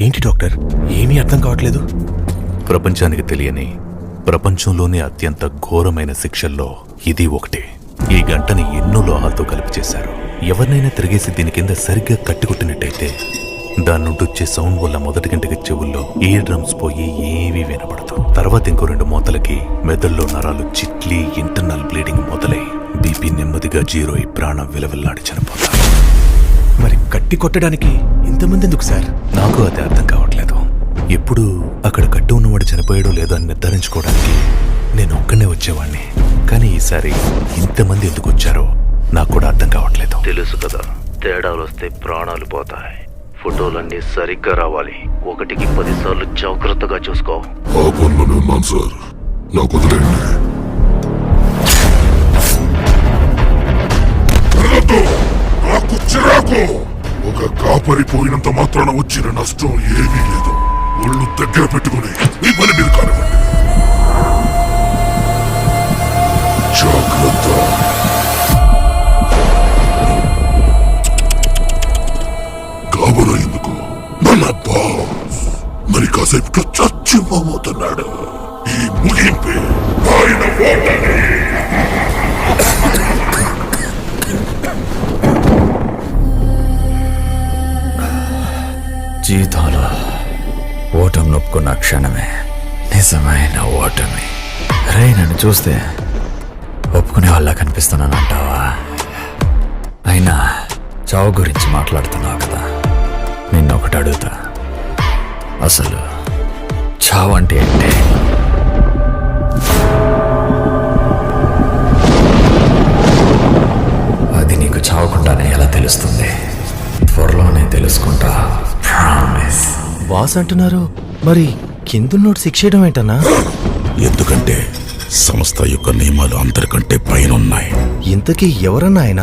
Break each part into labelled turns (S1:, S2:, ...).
S1: ఏంటి డాక్టర్, ఏమీ అర్థం కావట్లేదు.
S2: ప్రపంచానికి తెలియని, ప్రపంచంలోనే అత్యంత ఘోరమైన శిక్షల్లో ఇది ఒకటి. ఈ గంటని ఎన్నో లోహాలతో కలిపి చేశారు. ఎవరినైనా తిరిగేసి దీని కింద సరిగ్గా కట్టికొట్టినట్టయితే దాని నుండి వచ్చే సౌండ్ వల్ల మొదటి గంటకి చెవుల్లో ఇయర్ డ్రమ్స్ పోయి ఏవీ వినపడదు. తర్వాత ఇంకో 2 మూతలకి మెదడులో నరాలు చిట్లి ఇంటర్నల్ బ్లీడింగ్ మొదలై బీపీ నెమ్మదిగా 0 అయి ప్రాణం విలవిల్లాడి చనిపోతారు.
S1: మరి కట్టి కొట్టడానికి ఇంతమంది ఎందుకు సార్?
S2: నాకు అది అర్థం కావట్లేదు. ఎప్పుడు అక్కడ కట్టి ఉన్నవాడు చనిపోయాడో లేదో అని నిర్ధారించుకోవడానికి నేను ఒక్కనే వచ్చేవాడిని. కానీ ఈసారి ఇంతమంది ఎందుకు వచ్చారో నాకు కూడా అర్థం కావట్లేదు.
S3: తెలుసు కదా, తేడాలు వస్తే ప్రాణాలు పోతాయి. ఫోటోలన్నీ సరిగ్గా రావాలి. 1కి 10 సార్లు జాగ్రత్తగా చూసుకో.
S4: ఆ పనులోనే ఉన్నాను సార్, నాకు వదిలేండి. నాకు చిరాకు. ఒక కాపరి పోయినంత మాత్రాన వచ్చిన నష్టం ఏమీ లేదు. ఒళ్ళు దగ్గర పెట్టుకుని ఈ పని మీద కానివ్వండి. జాగ్రత్త. కాబోలో ఎందుకు? మన బాస్ మరి కాసేపు చచ్చిపోతున్నాడు. ఈ ముగింపే ఆయన ఓటమి.
S5: జీవితంలో ఓటమి నొప్పుకున్న క్షణమే నిజమైన ఓటమి. రే, నన్ను చూస్తే ఒప్పుకునే వాళ్ళ కనిపిస్తున్నానంటావా? అయినా చావు గురించి మాట్లాడుతున్నావు కదా, నిన్నొకటి అడుగుతా. అసలు చావు అంటే ఏంటి? అది నీకు చావకుండానే ఎలా తెలుస్తుంది? త్వరలోనే తెలుసుకుంటా, ప్రామిస్.
S1: బాస్ అంటున్నారు, మరి కిందున్నోడు శిక్ష చేయడం ఏంటన్నా?
S4: ఎందుకంటే సంస్థ యొక్క నియమాలు అందరికంటే పైన ఉన్నాయి.
S1: ఇంతకీ ఎవరన్నా ఆయన?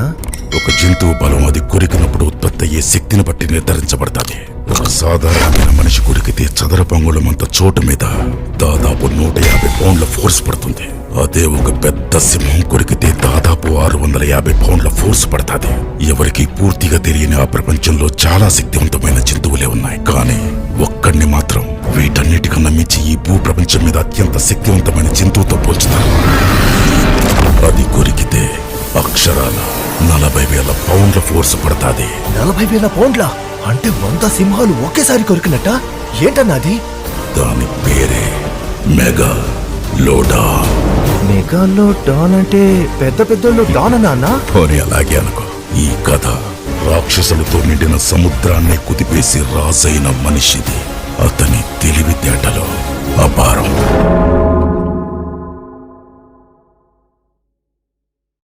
S4: ఒక జంతువు బలం అది కొరికినప్పుడు ఉత్పత్తి అయ్యే శక్తిని బట్టి నిర్ధారించబడతాది. ఒక సాధారణమైన మనిషి కొరికితే చదరపు అంగుళమంత చోటు మీద దాదాపు 150 పౌండ్ల ఫోర్స్ పడుతుంది. అదే ఒక పెద్ద సింహం కొరికితే దాదాపు 650 పౌండ్ల ఫోర్స్ పడతాది. ఎవరికి పూర్తిగా తెలియని ఆ ప్రపంచంలో చాలా శక్తివంతమైన జంతువులే ఉన్నాయి. కానీ ఒక్కడిని మాత్రం వీటన్నిటికన్నా మించి ఈ భూ ప్రపంచం మీద అత్యంత శక్తివంతమైన జంతువుతో పోల్చుతారు. అది కొరికితే అక్షరాల 40,000 పౌండ్ల ఫోర్స్ పడతాది.
S1: 40,000 పౌండ్ల అంటే 100 సింహాలు ఒకేసారి కొరికినట్ట? ఏంటన్నది?
S4: దాని పేరే మెగా లోడాన్.
S1: మెగాలో డాన్ అంటే పెద్ద పెద్దోళ్ళు డాన్ అన్నా?
S4: పోనీ అలాగే అనుకో. ఈ కథ రాక్షసులతో నిండిన సముద్రాన్ని కుదిపేసి రాజైన మనిషిది. అతని